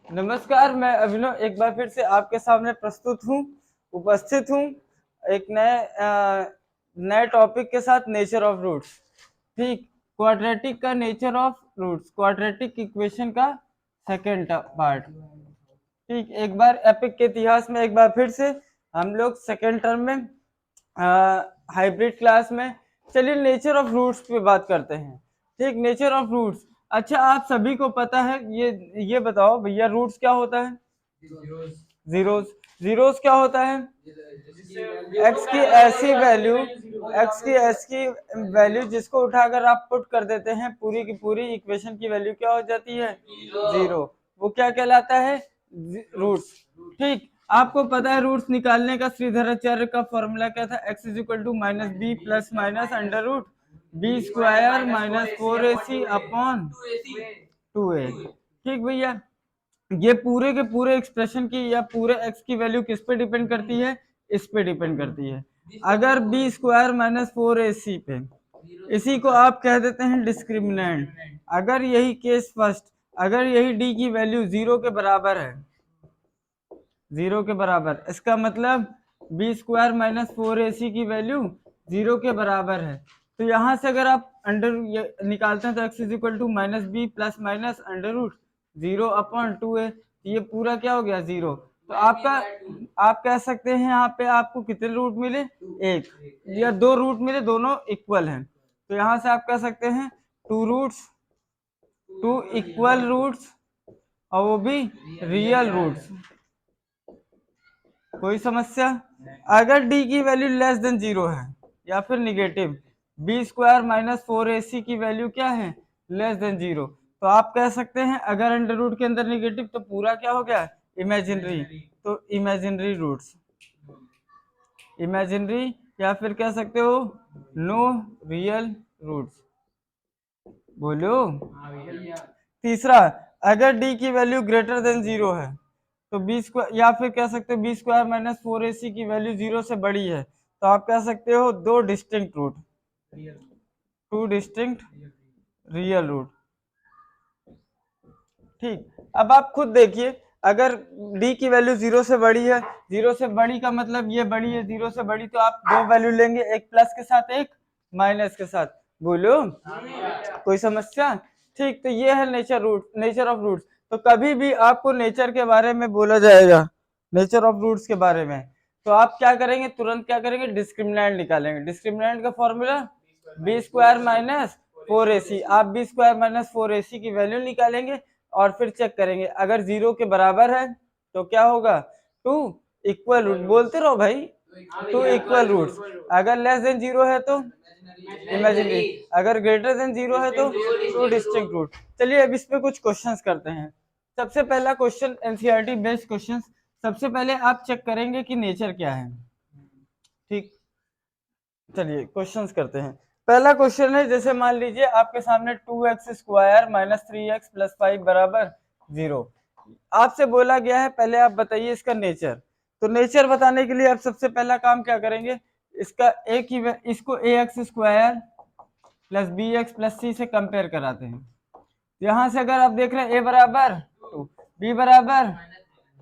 नमस्कार, मैं अभिनव एक बार फिर से आपके सामने उपस्थित हूँ एक नए टॉपिक के साथ, नेचर ऑफ रूट्स। ठीक, क्वाड्रेटिक का nature of roots, quadratic equation का सेकेंड पार्ट। ठीक, एक बार एपिक के इतिहास में एक बार फिर से हम लोग सेकेंड टर्म में हाइब्रिड क्लास में, चलिए नेचर ऑफ रूट्स पे बात करते हैं। ठीक, नेचर ऑफ रूट्स। अच्छा, आप सभी को पता है, ये बताओ भैया, रूट्स क्या होता है? जीरोस। जीरोस क्या होता है? एक्स की ऐसी वैल्यू जिसको उठाकर आप पुट कर देते हैं, पूरी की पूरी इक्वेशन की वैल्यू क्या हो जाती है? जीरो। वो क्या कहलाता है? रूट्स। ठीक, आपको पता है रूट्स निकालने का श्रीधराचार्य का फॉर्मूला क्या था? x is equal to minus b plus minus under root b square minus 4ac upon 2a। ठीक भैया, ये पूरे के पूरे एक्सप्रेशन की या पूरे x की वैल्यू किस पे डिपेंड करती है? इस पे डिपेंड करती है। अगर बी स्क्वायर माइनस 4ac पे, इसी को आप कह देते हैं डिस्क्रिमिनेंट। अगर यही केस फर्स्ट, अगर यही d की वैल्यू जीरो के बराबर है, जीरो के बराबर, इसका मतलब बी स्क्वायर माइनस 4ac की वैल्यू जीरो के बराबर है। तो यहां से अगर आप अंडर निकालते हैं तो x is equal to minus b plus minus under root zero upon 2a, ये पूरा क्या हो गया? जीरो। तो आप कह सकते हैं यहाँ पे आपको कितने रूट मिले? एक या दो रूट मिले, दोनों इक्वल हैं। तो यहाँ से आप कह सकते हैं टू इक्वल रूट्स, और वो भी रियल रूट्स। कोई समस्या? अगर d की वैल्यू लेस देन जीरो है या फिर negative, B square minus 4ac की वैल्यू क्या है? लेस देन जीरो, तो आप कह सकते हैं अगर अंडर रूट के अंदर निगेटिव तो पूरा क्या हो गया? इमेजिनरी। तो इमेजिनरी रूट्स, इमेजिनरी, या फिर कह सकते हो नो रियल रूट्स। बोलो। तीसरा, अगर d की वैल्यू ग्रेटर देन जीरो है तो बी स्क्वायर, या फिर कह सकते हो बी स्क्वायर माइनस 4ac की वैल्यू जीरो से बड़ी है, तो आप कह सकते हो दो distinct root, two distinct real root. ठीक, अब आप खुद देखिए, अगर d की वैल्यू जीरो से बड़ी है, जीरो से बड़ी का मतलब ये बड़ी है जीरो से बड़ी, तो आप दो वैल्यू लेंगे, एक प्लस के साथ एक माइनस के साथ। बोलो, कोई समस्या? ठीक, तो ये है नेचर ऑफ रूट्स। तो कभी भी आपको नेचर के बारे में बोला जाएगा, नेचर ऑफ रूट्स के बारे में, तो आप क्या करेंगे? तुरंत क्या करेंगे? डिस्क्रिमिनेंट निकालेंगे। डिस्क्रिमिनेंट का formula B square minus 4ac। आप बी स्क्वायर माइनस 4ac की वैल्यू निकालेंगे और फिर चेक करेंगे, अगर जीरो के बराबर है तो क्या होगा? Two equal root. बोलते रहो भाई, टू इक्वल रूट्स। अगर लेस देन जीरो है तो इमेजिनरी, अगर ग्रेटर देन जीरो है तो टू डिस्टिंक्ट रूट। चलिए अब इस पे कुछ क्वेश्चंस करते हैं। सबसे पहला क्वेश्चन, एनसीईआरटी बेस्ड क्वेश्चन। सबसे पहले आप चेक करेंगे कि नेचर क्या है। ठीक, चलिए क्वेश्चंस करते हैं। पहला क्वेश्चन है, जैसे मान लीजिए आपके सामने 2x square minus 3x plus 5 बराबर जीरो। आपसे बोला गया है पहले आप बताइए इसका नेचर। तो नेचर बताने के लिए आप सबसे पहला काम क्या करेंगे? इसका इसको ax square plus b x plus c से कंपेयर कराते हैं। यहाँ से अगर आप देख रहे हैं a बराबर 2, b बराबर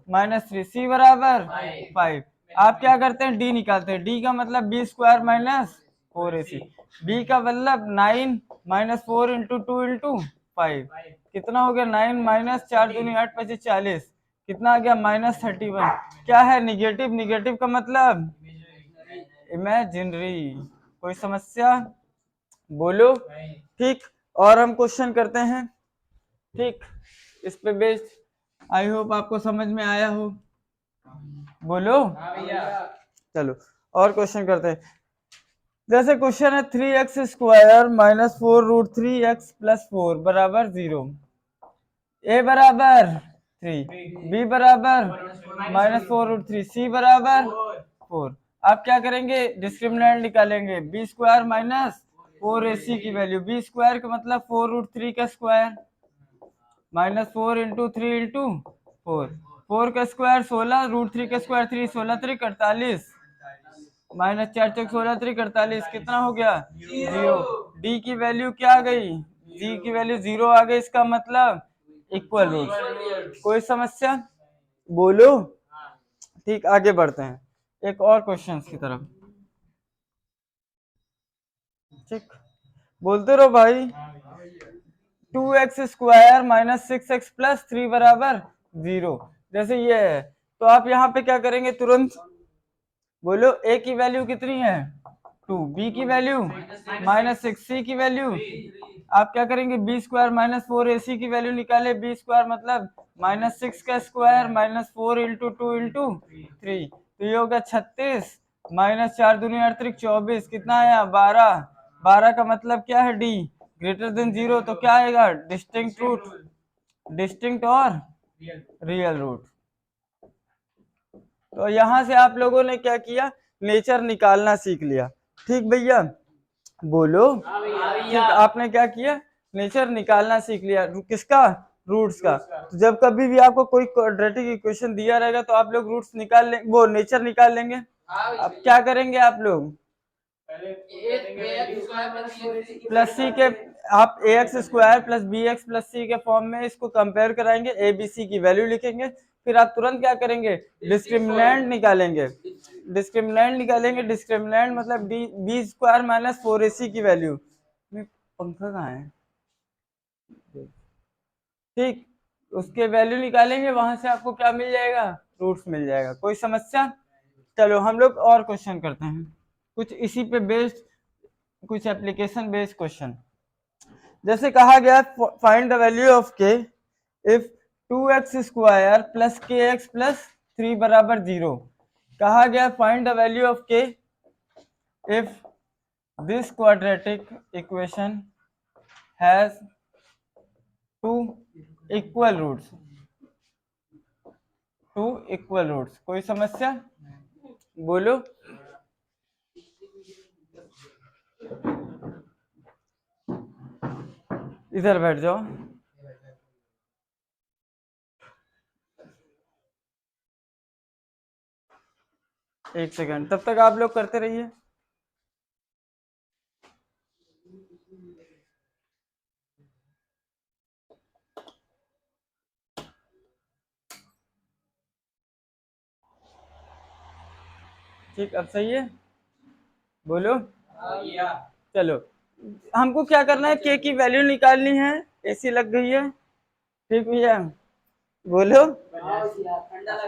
-3, c बराबर 5, आप क्या करते हैं? d निकालते हैं। d का मतलब b square minus 4ac, b का मतलब 9 माइनस 4 इंटू 2 इंटू 5, कितना हो गया? 9 माइनस 4 दूनी 8 पचे 40, कितना आ गया? -31। क्या है? निगेटिव। निगेटिव का मतलब इमेजिनरी। कोई समस्या? बोलो। ठीक, और हम क्वेश्चन करते हैं। ठीक, इस पे बेस्ड आई होप आपको समझ में आया हो। बोलो। चलो और क्वेश्चन करते हैं। जैसे क्वेश्चन है 3x square minus 4 root 3x plus 4 बराबर 0। a बराबर 3, b बराबर -4 रूट 3, c बराबर 4। आप क्या करेंगे? डिस्क्रिमिनेंट निकालेंगे। बी स्क्वायर माइनस 4ac की वैल्यू, बी स्क्वायर का मतलब 4 रूट 3 का स्क्वायर माइनस 4 इंटू 3 इंटू 4, 4 का स्क्वायर 16, रूट 3 का स्क्वायर 3, 16 3 48, माइनस 4 चौक 16 3 48, कितना हो गया? जीरो। डी की वैल्यू क्या आ गई? डी की वैल्यू जीरो आ गई। इसका मतलब इक्वल रूट। कोई समस्या? बोलो। ठीक, आगे बढ़ते हैं एक और क्वेश्चन की तरफ। ठीक, बोलते रहो भाई। 2x² माइनस 6x प्लस 3 बराबर 0, जैसे ये है तो आप यहाँ पे क्या करेंगे तुरंत? बोलो, a की वैल्यू कितनी है 2, b की वैल्यू -6, c की वैल्यू आप क्या करेंगे b² माइनस 4ac की वैल्यू निकाले। b² मतलब -6 का स्क्वायर माइनस 4 इंटू 2 इंटू 3, तो ये होगा 36 माइनस 4 दूनी 38 24, कितना आया 12। 12 का मतलब क्या है d ग्रेटर देन 0, तो क्या आएगा डिस्टिंक्ट रूट, डिस्टिंक्ट और रियल रूट। तो यहां से आप लोगों ने क्या किया, नेचर निकालना सीख लिया। ठीक भैया, बोलो। ठीक, आपने क्या किया, नेचर निकालना सीख लिया। किसका? रूट्स का। तो जब कभी भी आपको कोई क्वाड्रेटिक इक्वेशन दिया रहेगा तो आप लोग रूट्स निकाल लेंगे, वो नेचर निकाल लेंगे। अब क्या करेंगे आप लोग, प्लस सी के, आप ax² प्लस bx प्लस सी के फॉर्म में इसको कंपेयर कराएंगे, a b c की वैल्यू लिखेंगे, फिर आप तुरंत क्या करेंगे डिस्क्रिमिनेंट निकालेंगे। डिस्क्रिमिनेंट निकालेंगे, डिस्क्रिमिनेंट मतलब b² माइनस 4ac की वैल्यू। पंखा कहाँ है? ठीक, उसके वैल्यू निकालेंगे, वहां से आपको क्या मिल जाएगा, रूट्स मिल जाएगा। कोई समस्या? चलो हम लोग और क्वेश्चन करते हैं, कुछ इसी पे बेस्ड, कुछ एप्लीकेशन बेस्ड क्वेश्चन। जैसे कहा गया find the value of k if 2x² plus kx plus 3 बराबर 0। कहा गया find the value of k if this quadratic equation has 2 equal roots, 2 equal roots. कोई समस्या? बोलो। इधर बैठ जाओ। एक सेकंड, तब तक आप लोग करते रहिए। ठीक, अब सही है, बोलो। चलो, हमको क्या करना है, के की वैल्यू निकालनी है। एसी लग गई है, ठीक भैया, बोलो।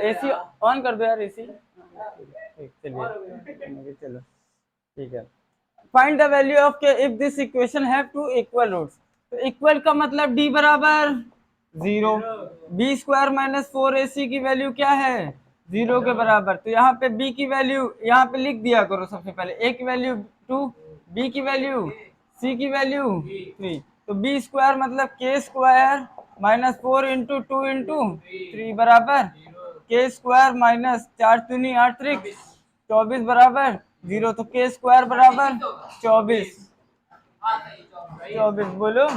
एसी ऑन कर दो यार, एसी। ठीक, चलिए, चलो ठीक है। Find the value of k if this equation have 2 equal roots. तो इक्वल का मतलब d बराबर 0, b² माइनस 4ac की वैल्यू क्या है 0 के बराबर। तो यहाँ पे b की वैल्यू यहाँ पे लिख दिया करो सबसे पहले, a की वैल्यू 2, b की वैल्यू, c की वैल्यू 3, तो b² मतलब k² माइनस 4 इंटू 2 इंटू 3 बराबर k² माइनस 4 दूनी 8 24 बराबर 0, तो k² बराबर 24। 24 बोलो।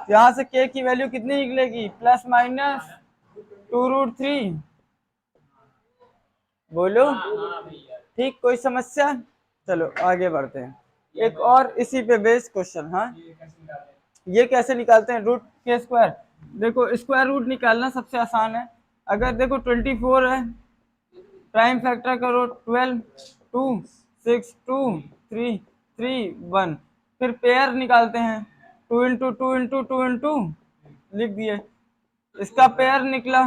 यहाँ से k की वैल्यू कितनी निकलेगी, प्लस माइनस 2√3। बोलो। ठीक, कोई समस्या? चलो आगे बढ़ते हैं, एक और इसी पे बेस्ड क्वेश्चन। हाँ, ये कैसे निकालते हैं रूट k²? देखो, स्क्वायर रूट निकालना सबसे आसान है। अगर देखो 24 है, प्राइम फैक्टर करो 12, 2, 6, 2, 3, 3, 1, फिर पेयर निकालते हैं 2 इंटू 2 इंटू 2 इंटू लिख दिए, इसका पेयर निकला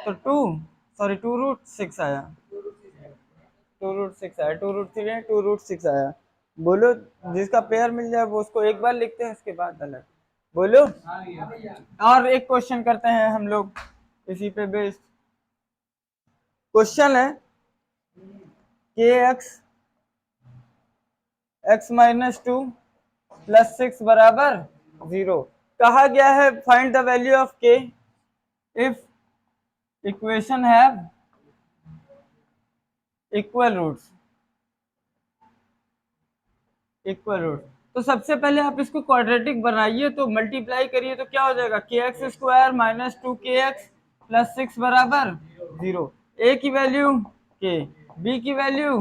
तो 2√6 आया, 2√6 आया, 2√3 2√6 आया। बोलो, जिसका पेयर मिल जाए वो उसको एक बार लिखते हैं, उसके बाद अलग। बोलो। और एक क्वेश्चन करते हैं हम लोग इसी पे बेस्ड। क्वेश्चन है kx x माइनस 2 प्लस 6 बराबर 0। कहा गया है find the value of k if equation have equal roots, equal root. तो सबसे पहले आप इसको क्वाड्रेटिक बनाइए, तो मल्टीप्लाई करिए तो क्या हो जाएगा, kx² माइनस 2kx प्लस 6 बराबर 0। a की वैल्यू k, b की वैल्यू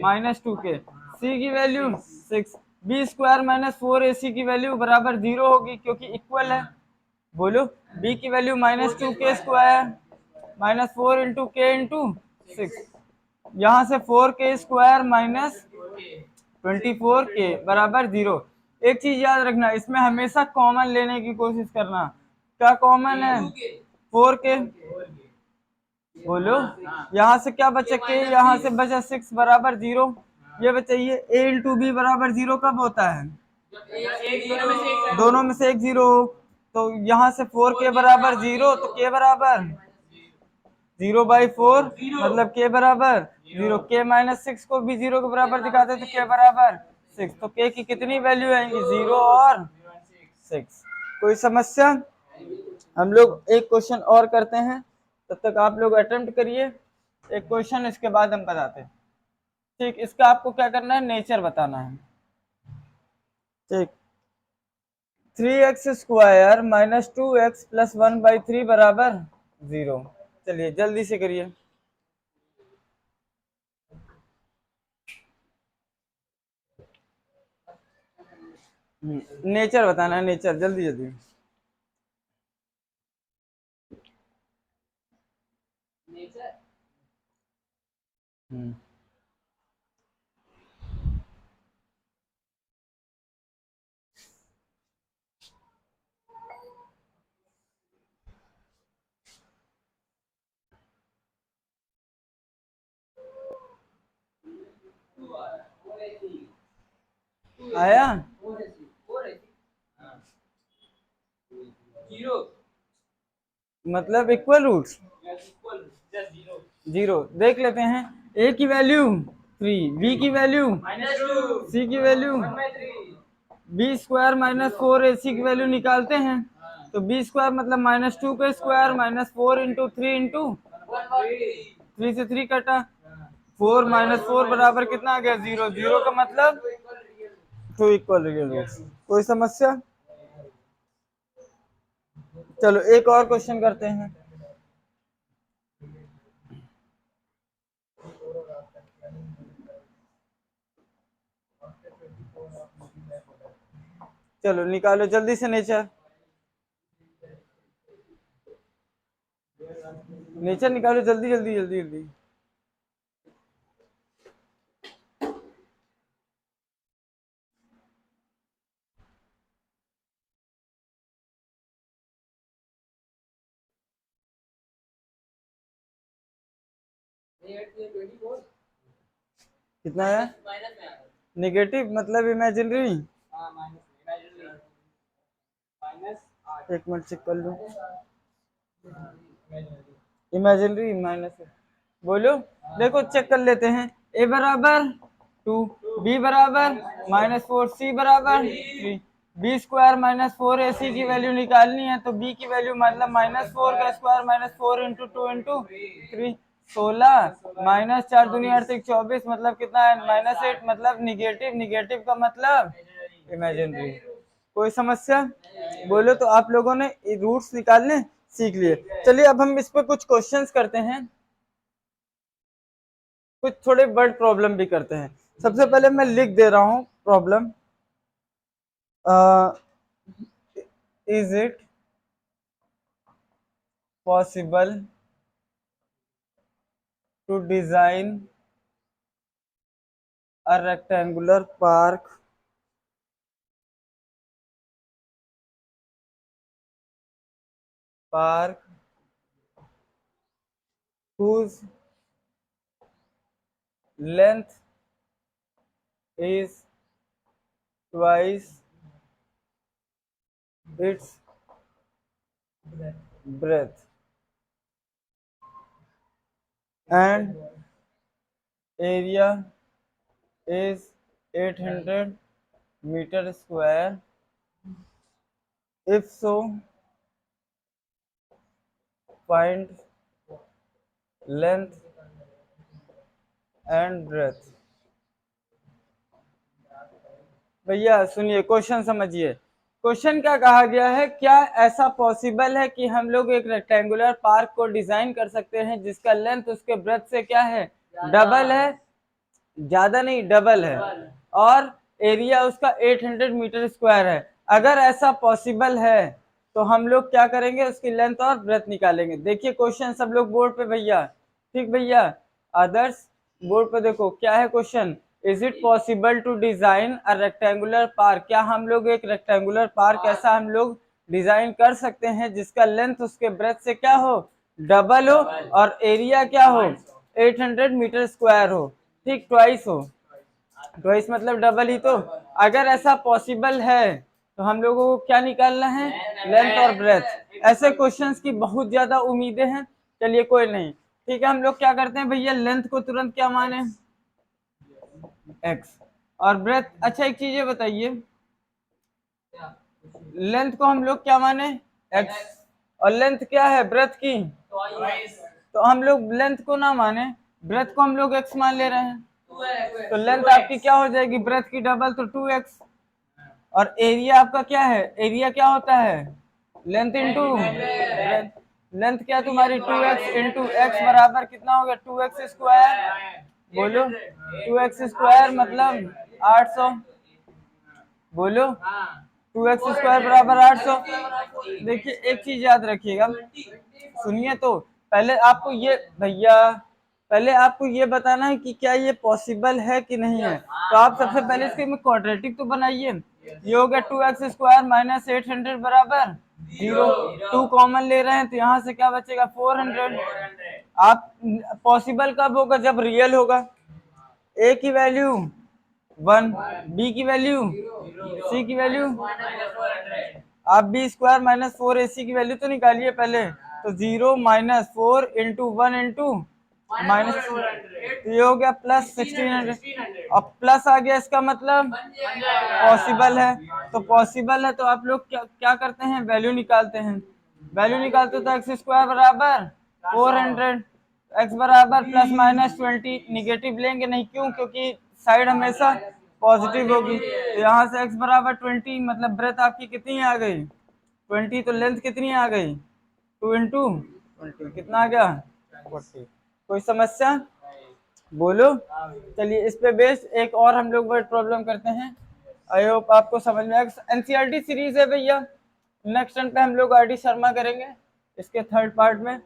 -2k, c की वैल्यू 6, b² माइनस 4ac की वैल्यू बराबर 0 होगी क्योंकि इक्वल है। बोलो b की वैल्यू -2k² -4 इंटू के इंटू 6, यहाँ से 4k² -24k बराबर 0। एक चीज याद रखना, इसमें हमेशा कॉमन लेने की कोशिश करना। क्या कॉमन है? 4k। बोलो यहाँ से क्या बचा k, यहाँ से बचा 6 बराबर 0। ये बताइए a इंटू बी बराबर 0 कब होता है? दोनों में से एक 0 हो। तो यहाँ से 4k बराबर 0, तो k बराबर 0/4 मतलब k बराबर 0। k -6 को भी 0 के बराबर दिखाते तो k बराबर 6। तो k की कितनी वैल्यू आएंगी? 0 और 6। कोई समस्या? हम लोग एक क्वेश्चन और करते हैं, तब तक आप लोग अटेम्प्ट करिए एक क्वेश्चन, इसके बाद हम बताते हैं। ठीक, इसका आपको क्या करना है? नेचर बताना है। ठीक, 3x² -2x + 1/3 बराबर 0। चलिए जल्दी से करिए। नेचर बताना है, नेचर जल्दी जल्दी। आया? मतलब इक्वल रूट्स 0 देख लेते हैं। a की वैल्यू 3, b की वैल्यू c की वैल्यू b² -4ac की वैल्यू निकालते हैं। तो b² मतलब -2k² -4 इंटू 3 इंटू 3 से 3 कटा, 4 -4 बराबर कितना आ गया? 0। 0 का मतलब 2 इक्वल रियल रूट्स। कोई समस्या? चलो एक और क्वेश्चन करते हैं। चलो निकालो जल्दी से नेचर। नेचर निकालो जल्दी जल्दी जल्दी जल्दी। कितना है? नेगेटिव मतलब इमेजिनरी। एक मिनट चेक कर लूं। इमेजिनरी माइनस है। बोलो देखो चेक कर लेते हैं। a बराबर 2, b बराबर -4, c बराबर 3, b² -4ac की वैल्यू निकालनी है। तो b की वैल्यू मतलब -4 का स्क्वायर -4 इंटू 2 इंटू 3 16 -4 दूनी 8 24 मतलब कितना है? -8 मतलब निगेटिव। निगेटिव का मतलब इमेजिनरी। कोई समस्या? बोलो तो आप लोगों ने रूट्स निकालने सीख लिए। चलिए अब हम इस पर कुछ क्वेश्चंस करते हैं, कुछ थोड़े वर्ड प्रॉब्लम भी करते हैं। सबसे पहले मैं लिख दे रहा हूं problem. Is it possible to design a rectangular park whose length is twice its breadth and area is 800 meter square? If so, find length and breadth। भैया सुनिए, क्वेश्चन समझिए। क्वेश्चन क्या कहा गया है? क्या ऐसा पॉसिबल है कि हम लोग एक रेक्टेंगुलर पार्क को डिजाइन कर सकते हैं जिसका लेंथ उसके ब्रेथ से क्या है? डबल है, ज्यादा नहीं डबल है, और एरिया उसका 800 मीटर स्क्वायर है। अगर ऐसा पॉसिबल है तो हम लोग क्या करेंगे, उसकी लेंथ और ब्रेथ निकालेंगे। देखिए क्वेश्चन सब लोग बोर्ड पे भैया, ठीक भैया आदर्श बोर्ड पे देखो क्या है क्वेश्चन। Is it possible to design a rectangular park, क्या हम लोग एक रेक्टेंगुलर पार्क ऐसा हम लोग डिजाइन कर सकते हैं जिसका लेंथ उसके ब्रेथ से क्या हो, डबल हो, और एरिया क्या हो 800 मीटर स्क्वायर हो, ठीक ट्वाइस हो, ट्वाइस मतलब डबल ही। तो अगर ऐसा पॉसिबल है तो हम लोगों को क्या निकालना है, लेंथ और ब्रेथ। ऐसे क्वेश्चंस की बहुत ज्यादा उम्मीदें हैं, चलिए कोई नहीं, ठीक है। हम लोग क्या करते हैं भैया, लेंथ को तुरंत क्या माने, x, और ब्रेथ, अच्छा एक चीज ये बताइए, लेंथ को हम लोग क्या माने x, और लेंथ क्या है ब्रेथ की, तो हम लोग लेंथ को ना माने, ब्रेथ को हम लोग x मान ले रहे हैं, तो लेंथ आपकी क्या हो जाएगी, ब्रेथ की डबल तो 2x, और एरिया आपका क्या है, एरिया क्या होता है लेंथ इंटू ब्रेथ। लेंथ क्या तुम्हारी 2x इंटू एक्स बराबर कितना हो गया 2x स्क्वायर, बोलो 2x स्क्वायर मतलब 800, बोलो 2x स्क्वायर बराबर 800। देखिए एक चीज याद रखिएगा, सुनिए, तो पहले आपको ये भैया, पहले आपको ये बताना है कि क्या ये पॉसिबल है कि नहीं है। तो आप सबसे पहले इसके में क्वाड्रेटिक तो बनाइए। ये हो गया 2x स्क्वायर माइनस 800 बराबर 0, 2 कॉमन ले रहे हैं तो यहाँ से क्या बचेगा 400। आप पॉसिबल कब होगा, जब रियल होगा। ए की वैल्यू 1, बी की वैल्यू, सी की वैल्यू, आप बी स्क्वायर माइनस 4ac की वैल्यू तो निकालिए पहले। तो 0 माइनस 4 इंटू 1 इंटू माइनस, तो ये हो गया प्लस 1600, अब प्लस आ गया, इसका मतलब पॉसिबल है। तो पॉसिबल है तो आप लोग क्या करते हैं, वैल्यू निकालते हैं। वैल्यू निकालते तो एक्स स्क्वायर बराबर 400, एक्स बराबर प्लस माइनस 20, निगेटिव लेंगे नहीं, क्यों, क्योंकि साइड हमेशा पॉजिटिव होगी। तो यहाँ से x बराबर 20 मतलब ब्रेथ आपकी कितनी आ गई 20, तो लेंथ कितनी आ गई 2 इंटू 20, कितना आ गया 40। कोई समस्या, बोलो। चलिए इस पे बेस्ड एक और हम लोग वर्ड प्रॉब्लम करते हैं, आई होप आपको समझ में आएगा। एनसीईआरटी सीरीज है भैया, नेक्स्ट टर्म पे हम लोग आर डी शर्मा करेंगे इसके थर्ड पार्ट में।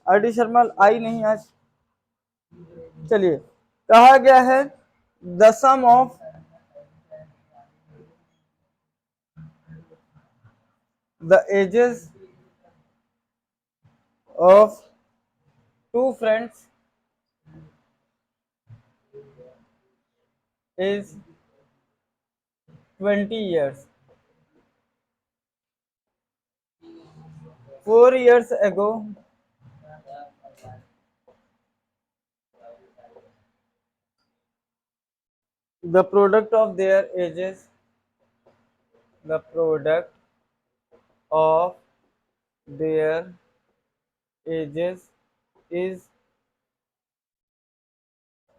आर डी शर्मा आई नहीं आज। चलिए कहा गया है the sum of the ages of two friends is 20 years. 4 years ago, the product of their ages, the product of their ages is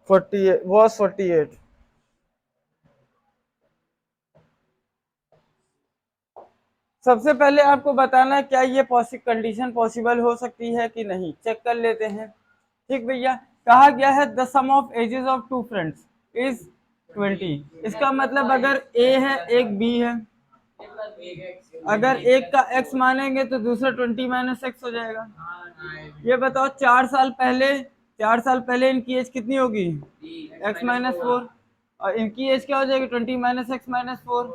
48, was 48. सबसे पहले आपको बताना है क्या ये कंडीशन पॉसिबल हो सकती है कि नहीं, चेक कर लेते हैं। ठीक भैया, कहा गया है the sum of ages of two friends is 20। इसका मतलब अगर ए है एक बी है, अगर एक का x मानेंगे तो दूसरा 20 माइनस एक्स हो जाएगा। ये बताओ 4 साल पहले इनकी एज कितनी होगी x माइनस 4, और इनकी एज क्या हो जाएगी 20 माइनस एक्स माइनस 4,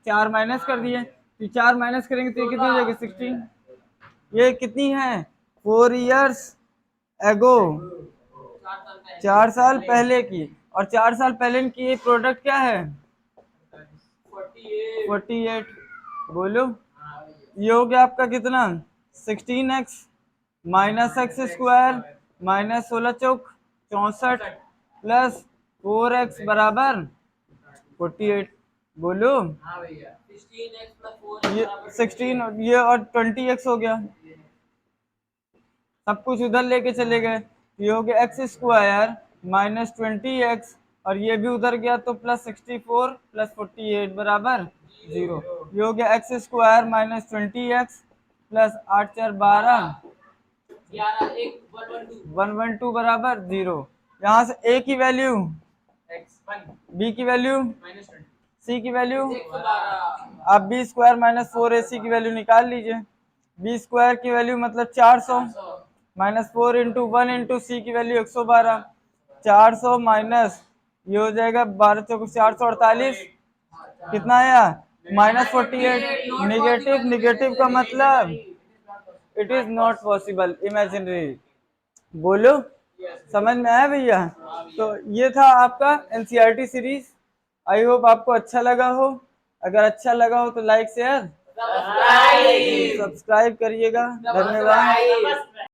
4 माइनस कर दिए, तो 4 माइनस करेंगे तो ये कितनी हो जाएगी 16। ये कितनी है 4 इयर्स एगो, 4 साल पहले की, और 4 साल पहले इनकी प्रोडक्ट क्या है 48, बोलो। ये हो गया आपका कितना 16x minus x square minus 16 चौक 64 प्लस 4x बराबर 48, बोलो। ये 16 ये और 20x हो गया, सब कुछ उधर लेके चले गए, ये हो गया एक्स स्क्वायर माइनस 20x, और ये भी उधर गया तो प्लस 64 प्लस 48 बराबर 0। ये हो गया x square minus 20x plus 8 4 12 112 बराबर 0। यहाँ से a की वैल्यू, बी की वैल्यू सी की वैल्यू आप बी स्क्वायर माइनस 4ac की वैल्यू निकाल लीजिए। बी स्क्वायर की वैल्यू मतलब 400 माइनस 4 इंटू 1 इंटू सी की वैल्यू 112। 400 माइनस ये हो जाएगा 12 चौक 448, कितना आया -48। निगेटिव निगेटिव का मतलब it is not possible, imaginary. बोलो समझ में आया भैया? तो ये था आपका एनसीईआरटी सीरीज। आई होप आपको अच्छा लगा हो। अगर अच्छा लगा हो तो लाइक शेयर सब्सक्राइब करिएगा। धन्यवाद।